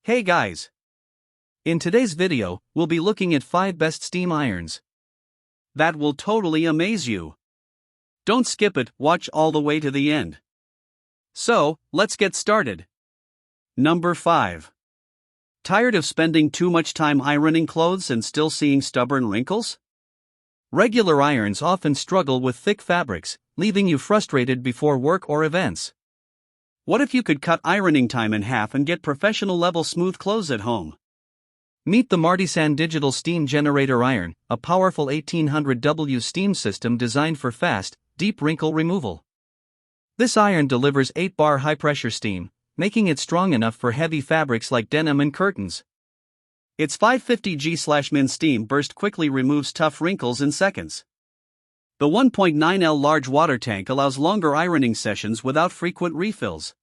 Hey guys! In today's video, we'll be looking at 5 best steam irons that will totally amaze you. Don't skip it, watch all the way to the end. So, let's get started. Number 5. Tired of spending too much time ironing clothes and still seeing stubborn wrinkles? Regular irons often struggle with thick fabrics, leaving you frustrated before work or events. What if you could cut ironing time in half and get professional-level smooth clothes at home? Meet the Martisan Digital Steam Generator Iron, a powerful 1800W steam system designed for fast, deep wrinkle removal. This iron delivers 8-bar high-pressure steam, making it strong enough for heavy fabrics like denim and curtains. Its 550G/min steam burst quickly removes tough wrinkles in seconds. The 1.9L large water tank allows longer ironing sessions without frequent refills.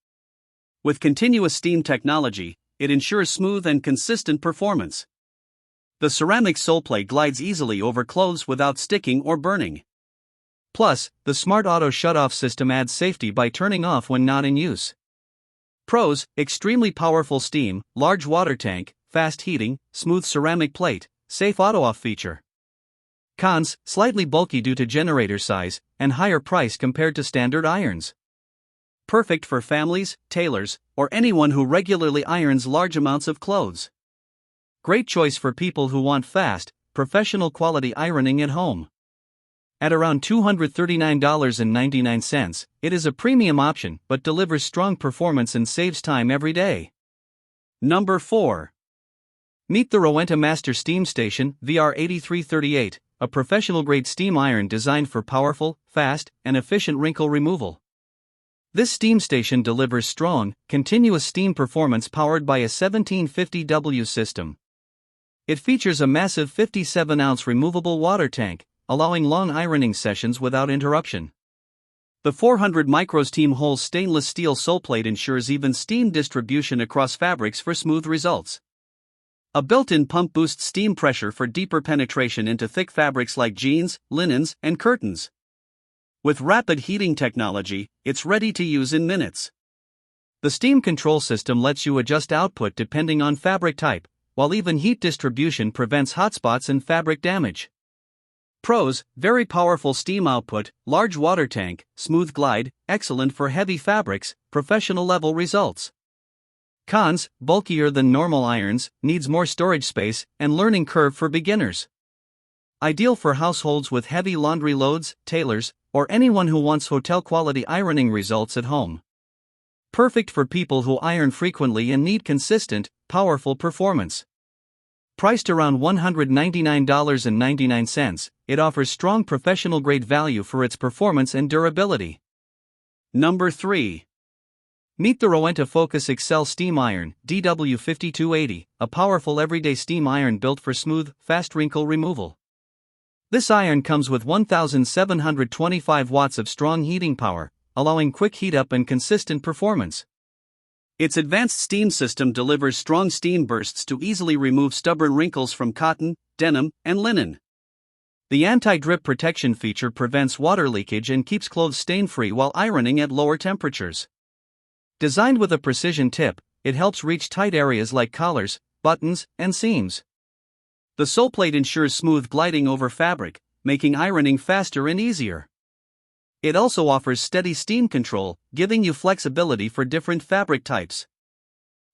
With continuous steam technology, it ensures smooth and consistent performance. The ceramic Soleplate glides easily over clothes without sticking or burning. Plus, the smart auto shutoff system adds safety by turning off when not in use. Pros: extremely powerful steam, large water tank, fast heating, smooth ceramic plate, safe auto-off feature. Cons: slightly bulky due to generator size, and higher price compared to standard irons. Perfect for families, tailors, or anyone who regularly irons large amounts of clothes. Great choice for people who want fast, professional quality ironing at home. At around $239.99, it is a premium option but delivers strong performance and saves time every day. Number 4. Meet the Rowenta Master Steam Station VR8338, a professional-grade steam iron designed for powerful, fast, and efficient wrinkle removal. This steam station delivers strong, continuous steam performance powered by a 1750W system. It features a massive 57-ounce removable water tank, allowing long ironing sessions without interruption. The 400 micros Team Holes stainless steel Soleplate ensures even steam distribution across fabrics for smooth results. A built-in pump boosts steam pressure for deeper penetration into thick fabrics like jeans, linens, and curtains. With rapid heating technology, it's ready to use in minutes. The steam control system lets you adjust output depending on fabric type, while even heat distribution prevents hotspots and fabric damage. Pros: very powerful steam output, large water tank, smooth glide, excellent for heavy fabrics, professional-level results. Cons: bulkier than normal irons, needs more storage space, and learning curve for beginners. Ideal for households with heavy laundry loads, tailors, or anyone who wants hotel-quality ironing results at home. Perfect for people who iron frequently and need consistent, powerful performance. Priced around $199.99, it offers strong professional-grade value for its performance and durability. Number 3. Meet the Rowenta Focus Excel Steam Iron DW5280, a powerful everyday steam iron built for smooth, fast wrinkle removal. This iron comes with 1,725 watts of strong heating power, allowing quick heat up and consistent performance. Its advanced steam system delivers strong steam bursts to easily remove stubborn wrinkles from cotton, denim, and linen. The anti-drip protection feature prevents water leakage and keeps clothes stain-free while ironing at lower temperatures. Designed with a precision tip, it helps reach tight areas like collars, buttons, and seams. The Soleplate ensures smooth gliding over fabric, making ironing faster and easier. It also offers steady steam control, giving you flexibility for different fabric types.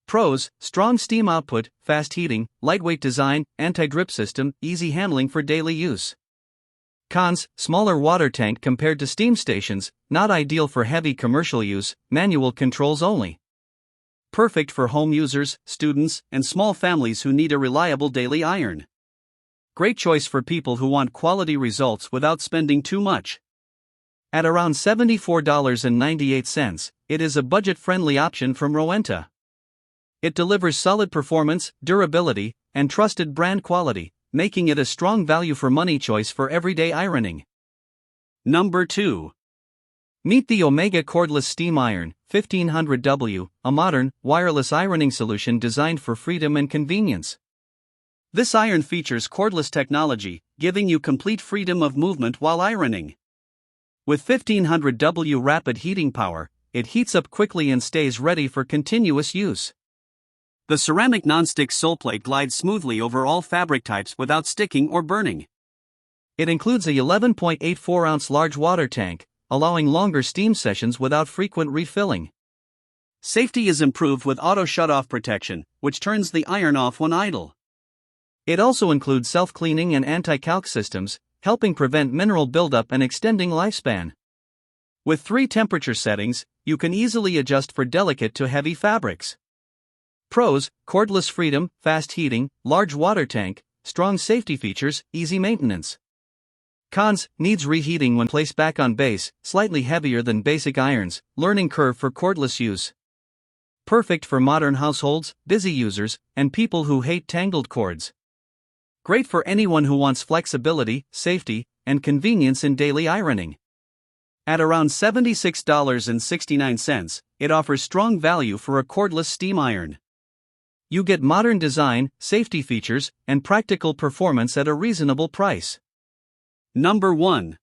Pros: strong steam output, fast heating, lightweight design, anti-drip system, easy handling for daily use. Cons: smaller water tank compared to steam stations, not ideal for heavy commercial use, manual controls only. Perfect for home users, students, and small families who need a reliable daily iron. Great choice for people who want quality results without spending too much. At around $74.98, it is a budget-friendly option from Rowenta. It delivers solid performance, durability, and trusted brand quality, making it a strong value for money choice for everyday ironing. Number 2. Meet the OMAIGA Cordless Steam Iron 1500W, a modern, wireless ironing solution designed for freedom and convenience. This iron features cordless technology, giving you complete freedom of movement while ironing. With 1500W rapid heating power, it heats up quickly and stays ready for continuous use. The ceramic nonstick Soleplate glides smoothly over all fabric types without sticking or burning. It includes a 11.84-ounce large water tank, allowing longer steam sessions without frequent refilling. Safety is improved with auto shut-off protection, which turns the iron off when idle. It also includes self-cleaning and anti-calc systems, helping prevent mineral buildup and extending lifespan. With 3 temperature settings, you can easily adjust for delicate to heavy fabrics. Pros: cordless freedom, fast heating, large water tank, strong safety features, easy maintenance. Cons: needs reheating when placed back on base, slightly heavier than basic irons, learning curve for cordless use. Perfect for modern households, busy users, and people who hate tangled cords. Great for anyone who wants flexibility, safety, and convenience in daily ironing. At around $76.69, it offers strong value for a cordless steam iron. You get modern design, safety features, and practical performance at a reasonable price. Number 1.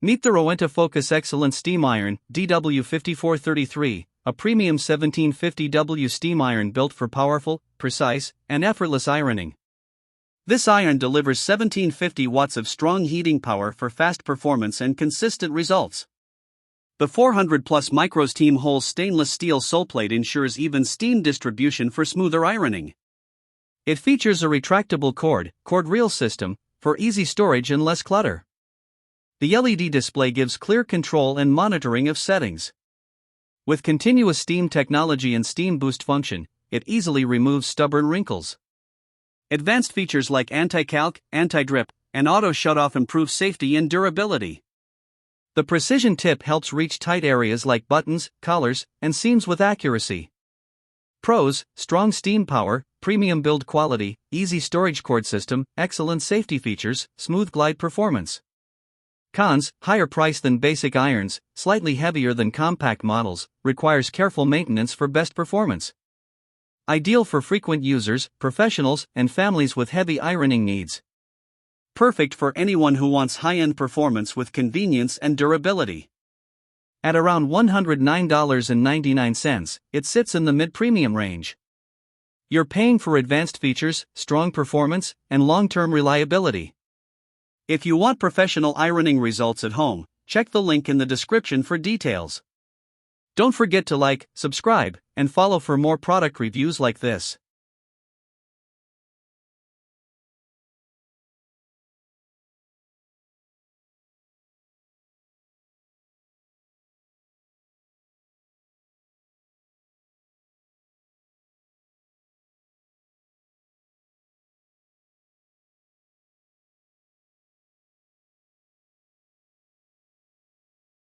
Meet the Rowenta Focus Excellent Steam Iron, DW5433, a premium 1750W steam iron built for powerful, precise, and effortless ironing. This iron delivers 1750 watts of strong heating power for fast performance and consistent results. The 400+ micro steam hole stainless steel Soleplate ensures even steam distribution for smoother ironing. It features a retractable cord reel system for easy storage and less clutter. The LED display gives clear control and monitoring of settings. With continuous steam technology and steam boost function, it easily removes stubborn wrinkles. Advanced features like anti-calc, anti-drip, and auto shut-off improve safety and durability. The precision tip helps reach tight areas like buttons, collars, and seams with accuracy. Pros: strong steam power, premium build quality, easy storage cord system, excellent safety features, smooth glide performance. Cons: higher price than basic irons, slightly heavier than compact models, requires careful maintenance for best performance. Ideal for frequent users, professionals, and families with heavy ironing needs. Perfect for anyone who wants high-end performance with convenience and durability. At around $109.99, it sits in the mid-premium range. You're paying for advanced features, strong performance, and long-term reliability. If you want professional ironing results at home, check the link in the description for details. Don't forget to like, subscribe, and follow for more product reviews like this.